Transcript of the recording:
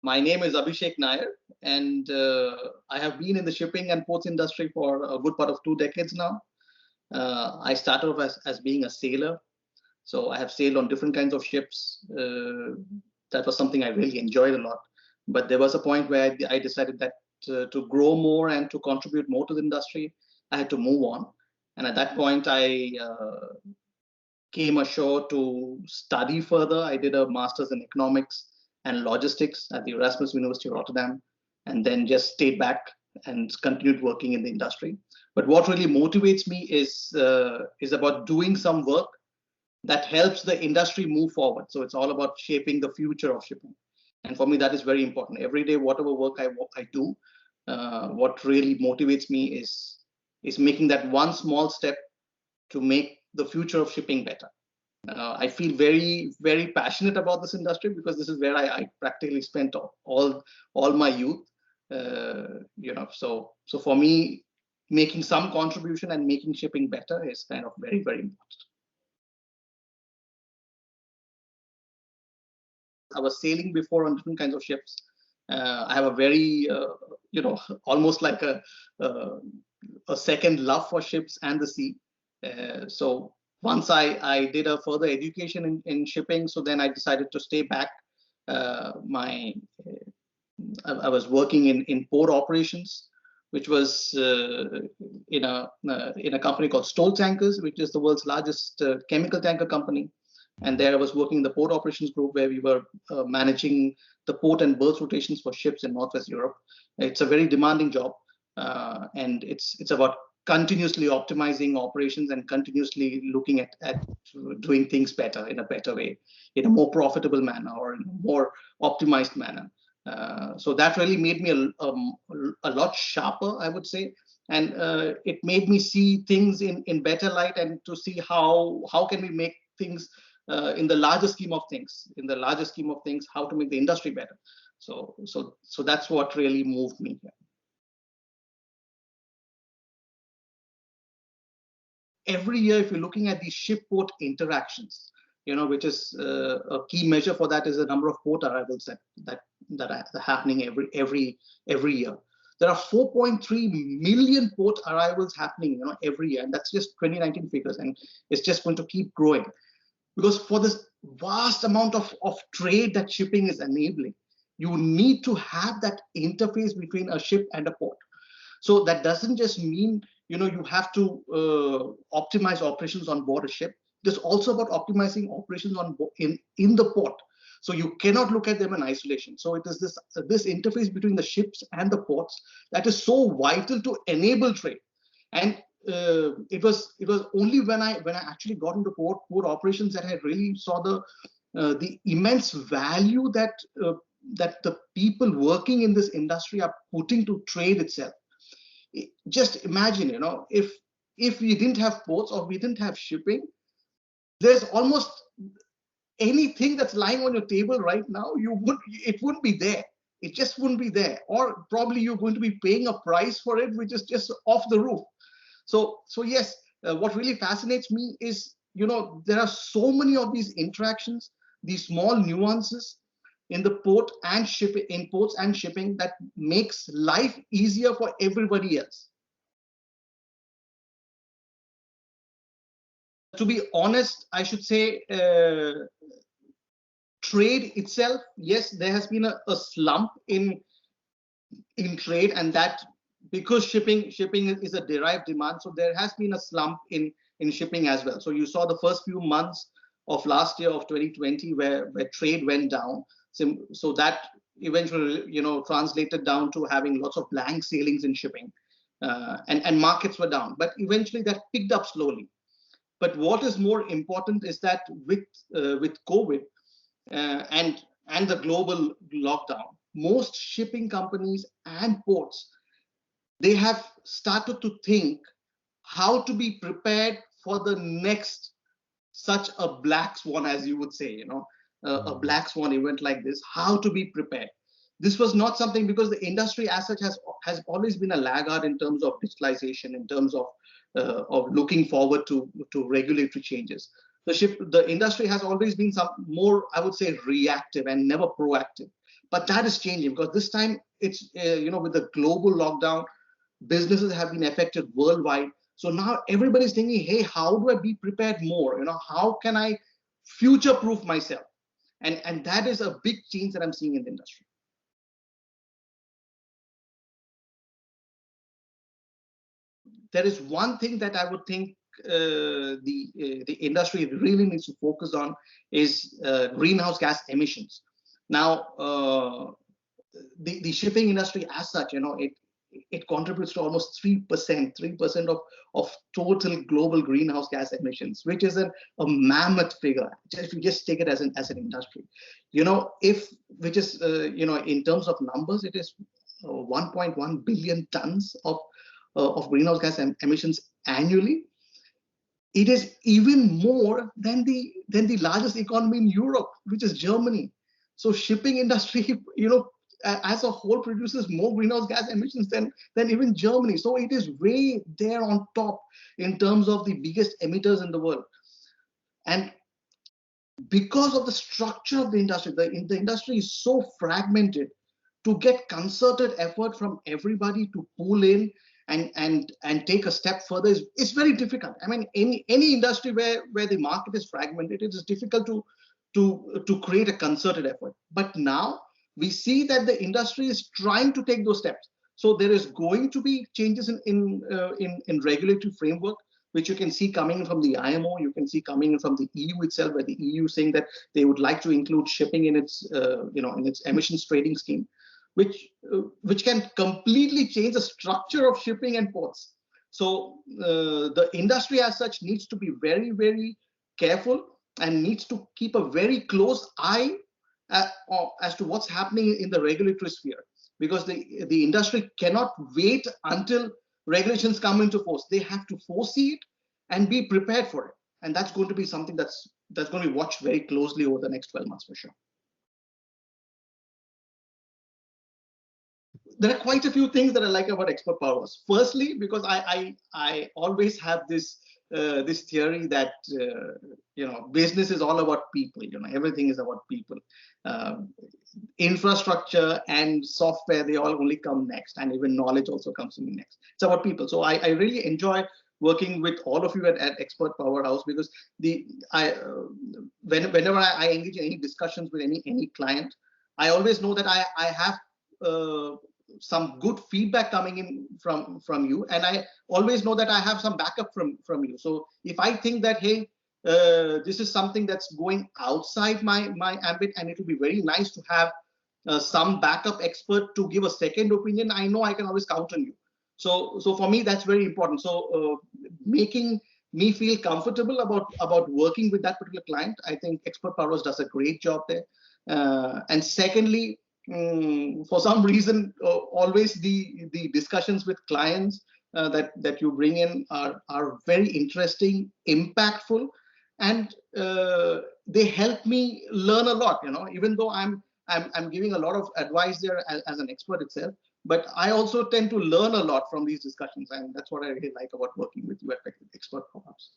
My name is Abhishek Nair, and I have been in the shipping and ports industry for a good part of 2 decades now. I started off as being a sailor, so I have sailed on different kinds of ships. That was something I really enjoyed a lot. But there was a point where I decided that to grow more and to contribute more to the industry, I had to move on. And at that point, I came ashore to study further. I did a master's in economics and logistics at the Erasmus University of Rotterdam, and then just stayed back and continued working in the industry. But what really motivates me is about doing some work that helps the industry move forward. So it's all about shaping the future of shipping. And for me, that is very important. Every day, whatever work I do, what really motivates me is making that one small step to make the future of shipping better. I feel very, very passionate about this industry because this is where I practically spent all my youth. So for me, making some contribution and making shipping better is kind of very, very important. I was sailing before on different kinds of ships. I have a very, almost like a second love for ships and the sea. So once I did a further education in shipping, so then I decided to stay back. I was working in port operations, which was in a company called Stoll Tankers, which is the world's largest chemical tanker company. And there I was working in the port operations group where we were managing the port and berth rotations for ships in Northwest Europe. It's a very demanding job, and it's about continuously optimizing operations and continuously looking at doing things better in a better way, in a more profitable manner or in a more optimized manner. So that really made me a lot sharper, I would say. And it made me see things in better light and to see how can we make things in the larger scheme of things, how to make the industry better. So that's what really moved me here. Every year, if you're looking at these ship-port interactions, which is a key measure for that is the number of port arrivals that are happening every year. There are 4.3 million port arrivals happening, every year, and that's just 2019 figures, and it's just going to keep growing. Because for this vast amount of trade that shipping is enabling, you need to have that interface between a ship and a port. So that doesn't just mean, you have to optimize operations on board a ship. There's also about optimizing operations in the port. So you cannot look at them in isolation. So it is this interface between the ships and the ports that is so vital to enable trade. And it was only when I actually got into port operations that I really saw the immense value that the people working in this industry are putting to trade itself. Just imagine, if we didn't have ports or we didn't have shipping, there's almost anything that's lying on your table right now, it wouldn't be there. It just wouldn't be there, or probably you're going to be paying a price for it, which is just off the roof. So yes, what really fascinates me is, there are so many of these interactions, these small nuances in the ports and shipping that makes life easier for everybody else. To be honest, I should say trade itself, yes, there has been a slump in trade, and that because shipping is a derived demand, so there has been a slump in shipping as well. So you saw the first few months of last year of 2020 where trade went down. So that eventually, translated down to having lots of blank sailings in shipping, and markets were down. But eventually that picked up slowly. But what is more important is that with COVID and the global lockdown, most shipping companies and ports, they have started to think how to be prepared for the next such a black swan, as you would say, a black swan event like this, how to be prepared. This was not something, because the industry as such has always been a laggard in terms of digitalization, in terms of looking forward to regulatory changes. The industry has always been some more, I would say, reactive and never proactive. But that is changing because this time it's, with the global lockdown, businesses have been affected worldwide. So now everybody's thinking, hey, how do I be prepared more? How can I future proof myself? And that is a big change that I'm seeing in the industry. There is one thing that I would think the industry really needs to focus on is greenhouse gas emissions. Now, the shipping industry as such, it contributes to almost 3% of total global greenhouse gas emissions, which is a mammoth figure. If you just take it as an industry, which is in terms of numbers, it is 1.1 billion tons of greenhouse gas emissions annually. It is even more than the largest economy in Europe, which is Germany. So shipping industry, as a whole produces more greenhouse gas emissions than even Germany. So it is way there on top in terms of the biggest emitters in the world. And because of the structure of the industry, the industry is so fragmented. To get concerted effort from everybody to pull in and take a step further is very difficult. I mean, any industry where the market is fragmented, it is difficult to create a concerted effort. But now we see that the industry is trying to take those steps. So there is going to be changes in regulatory framework, which you can see coming from the IMO, you can see coming from the EU itself, where the EU is saying that they would like to include shipping in its emissions trading scheme, which can completely change the structure of shipping and ports. So the industry as such needs to be very, very careful and needs to keep a very close eye as to what's happening in the regulatory sphere, because the industry cannot wait until regulations come into force. They have to foresee it and be prepared for it. And that's going to be something that's going to be watched very closely over the next 12 months for sure. There are quite a few things that I like about expert powers. Firstly, because I always have this theory that business is all about people. Everything is about people. Infrastructure and software, they all only come next, and even knowledge also comes in next. It's about people. So I really enjoy working with all of you at Expert Powerhouse, because whenever I engage in any discussions with any client, I always know that I have some good feedback coming in from you, and I always know that I have some backup from you. So if I think that, hey, this is something that's going outside my ambit, and it will be very nice to have some backup expert to give a second opinion, I know I can always count on you. So for me, that's very important. So making me feel comfortable about working with that particular client, I think Expert Powers does a great job there. And secondly, for some reason, always the discussions with clients that you bring in are very interesting, impactful, and they help me learn a lot. Even though I'm giving a lot of advice there as an expert itself, but I also tend to learn a lot from these discussions, and that's what I really like about working with you at Expert Powers.